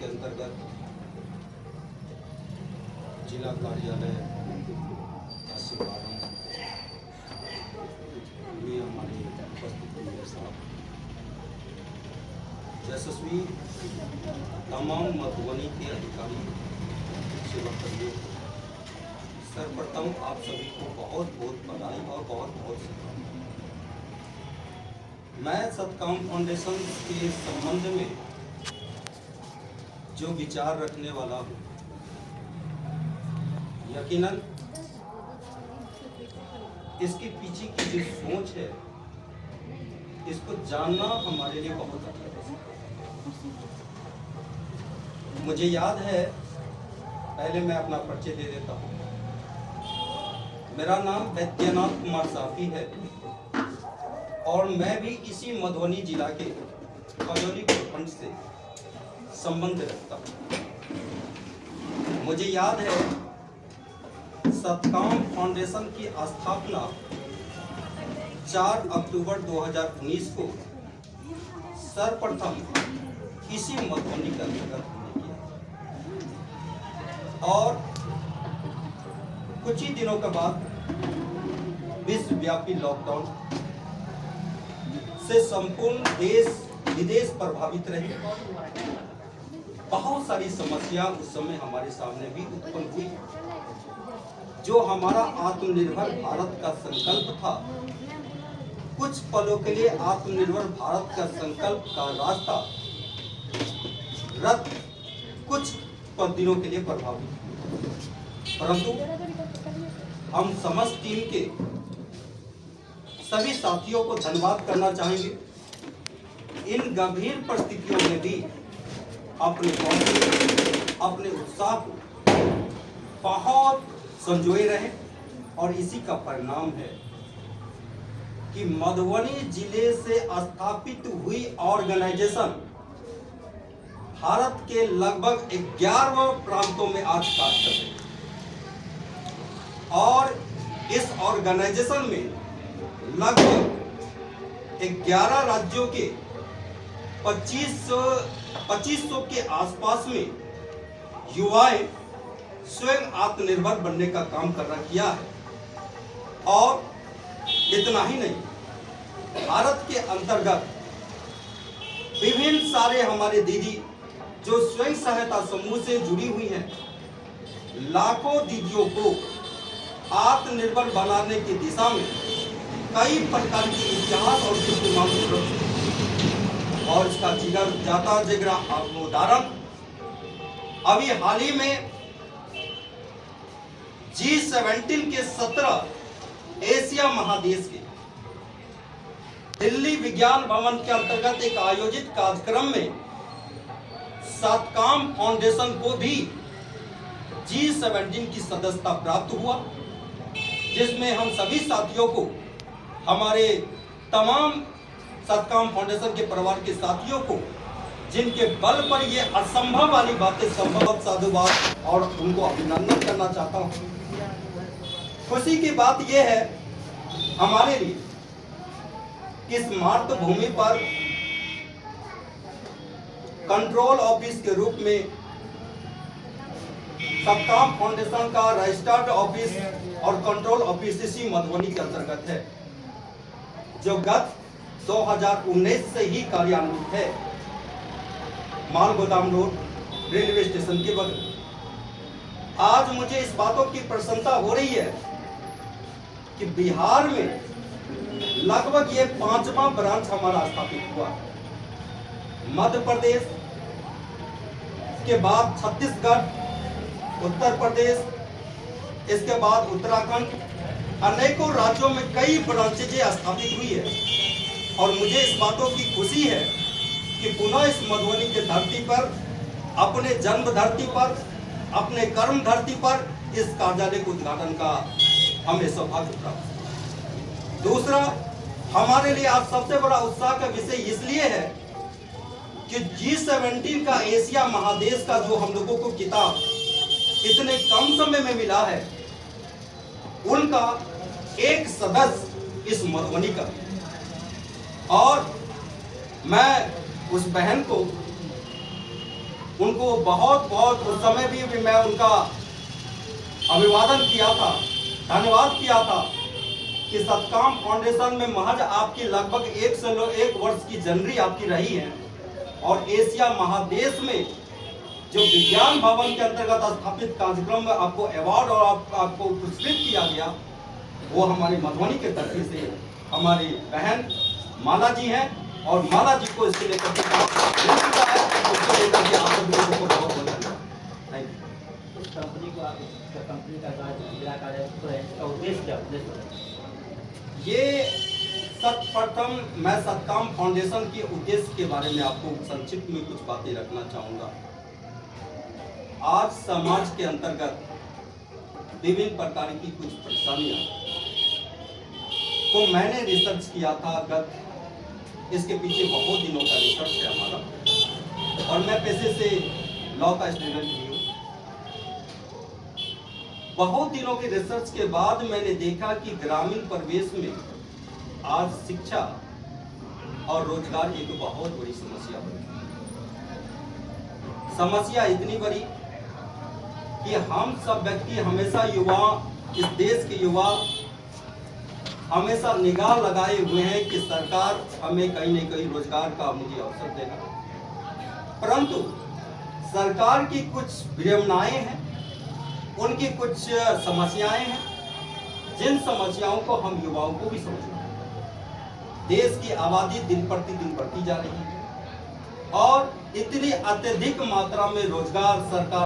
के अंतर्गत जिला कार्यालय का शुभारंभ में हमारे उपस्थित हुए साहब यशस्वी तमाम मधुबनी के अधिकारी सेवाकर्मियों, सर्वप्रथम आप सभी को बहुत बहुत बधाई और बहुत बहुत शुभकामनाएं। मैं सतकाम फाउंडेशन के संबंध में जो विचार रखने वाला हूँ, यकीनन इसके पीछे की जो सोच है, इसको जानना हमारे लिए बहुत अच्छा है। मुझे याद है, पहले मैं अपना परिचय दे देता हूँ। मेरा नाम वैद्यनाथ कुमार साफी है और मैं भी इसी मधुबनी जिला के खजौली प्रखंड से संबंध रखता हूँ। मुझे याद है, सतकाम फाउंडेशन की स्थापना 4 अक्टूबर 2019 को सर्वप्रथम इसी मधुबनी के अंतर्गत हमने किया और कुछ ही दिनों के बाद विश्वव्यापी लॉकडाउन से संपूर्ण देश विदेश प्रभावित रहे। बहुत सारी समस्या उस समय हमारे सामने भी उत्पन्न हुई। जो हमारा आत्मनिर्भर भारत का संकल्प था, कुछ पलों के लिए आत्मनिर्भर भारत का संकल्प का रास्ता रथ कुछ दिनों के लिए प्रभावित हुआ। परंतु हम समस्त टीम के सभी साथियों को धन्यवाद करना चाहेंगे। इन गंभीर परिस्थितियों में भी अपने अपने उत्साह को बहुत संजोए रहे और इसी का परिणाम है कि मधुबनी जिले से स्थापित हुई ऑर्गेनाइजेशन भारत के लगभग 11 प्रांतों में आज कार्य कर रही है और इस ऑर्गेनाइजेशन में लगभग 11 राज्यों के 2500 के आसपास में युवाएं स्वयं आत्मनिर्भर बनने का काम किया है। और इतना ही नहीं, भारत के अंतर्गत विभिन्न सारे हमारे दीदी जो स्वयं सहायता समूह से जुड़ी हुई हैं, लाखों दीदियों को आत्मनिर्भर बनाने की दिशा में कई प्रकार के इतिहास और और इसका जिगरा उदाहरण अभी हाल ही में G17 के 17 एशिया महादेश के दिल्ली विज्ञान भवन के अंतर्गत एक आयोजित कार्यक्रम में सतकाम फाउंडेशन को भी G17 की सदस्यता प्राप्त हुआ, जिसमें हम सभी साथियों को, हमारे तमाम सतकाम फाउंडेशन के परिवार के साथियों को, जिनके बल पर ये असंभव वाली बातें संभव, साधुवाद और उनको अभिनंदन करना चाहता हूँ। खुशी की बात यह है हमारे लिए कि इस मातृभूमि पर कंट्रोल ऑफिस के रूप में सतकाम फाउंडेशन का रजिस्टर्ड ऑफिस और कंट्रोल ऑफिस इसी मधुबनी के अंतर्गत है, जो गत 2019 से ही कार्यान्वित है, माल गोदाम रोड रेलवे स्टेशन के बगल। आज मुझे इस बातों की प्रसन्नता हो रही है कि बिहार में लगभग ये 5वां ब्रांच हमारा स्थापित हुआ। मध्य प्रदेश के बाद छत्तीसगढ़, उत्तर प्रदेश, इसके बाद उत्तराखंड, अनेकों राज्यों में कई ब्रांचेज स्थापित हुई है। और मुझे इस बातों की खुशी है कि पुनः इस मधुबनी के धरती पर, अपने जन्म धरती पर, अपने कर्म धरती पर इस कार्यालय के उद्घाटन का हमें सौभाग्य प्राप्त। दूसरा, हमारे लिए आज सबसे बड़ा उत्साह का विषय इसलिए है कि G17 का एशिया महादेश का जो हम लोगों को किताब इतने कम समय में मिला है, उनका एक सदस्य इस मधुबनी का। और मैं उस बहन को उनको बहुत बहुत उस समय भी मैं उनका अभिवादन किया था, धन्यवाद किया था कि सतकाम फाउंडेशन में महज आपकी लगभग 1 वर्ष की जर्नी आपकी रही है और एशिया महादेश में जो विज्ञान भवन के अंतर्गत स्थापित कार्यक्रम में आपको अवार्ड और आपको पुरस्कृत किया गया, वो हमारी मधुबनी के धरती से हमारी बहन माला जी हैं और माला जी को इसके लेकर के उसको लेकर के आप सभी लोगों को बहुत बहुत धन्यवाद। Thank you. इस कंपनी को आप कंपनी का जिला कार्य इसका उद्देश्य क्या है? ये सर्वप्रथम मैं सतकाम फाउंडेशन के उद्देश्य के बारे में आपको संक्षिप्त में कुछ बातें रखना चाहूँगा। आज समाज के अंतर्गत विभिन्न प्रकार की कुछ परेशानियाँ को मैंने रिसर्च किया था। इसके पीछे बहुत दिनों का रिसर्च है हमारा और मैं पेशे से लॉ का स्टूडेंट भी हूँ। बहुत दिनों के रिसर्च के बाद मैंने देखा कि ग्रामीण परिवेश में आज शिक्षा और रोजगार एक बहुत बड़ी समस्या बनी। समस्या इतनी बड़ी कि हम सब व्यक्ति हमेशा युवा, इस देश के युवा हमेशा निगाह लगाए हुए हैं कि सरकार हमें कहीं न कहीं रोजगार का मुझे अवसर देगा, परंतु सरकार की कुछ विडंबनाएं हैं, उनकी कुछ समस्याएं हैं, जिन समस्याओं को हम युवाओं को भी समझना है। देश की आबादी दिन प्रतिदिन बढ़ती जा रही है और इतनी अत्यधिक मात्रा में रोजगार सरकार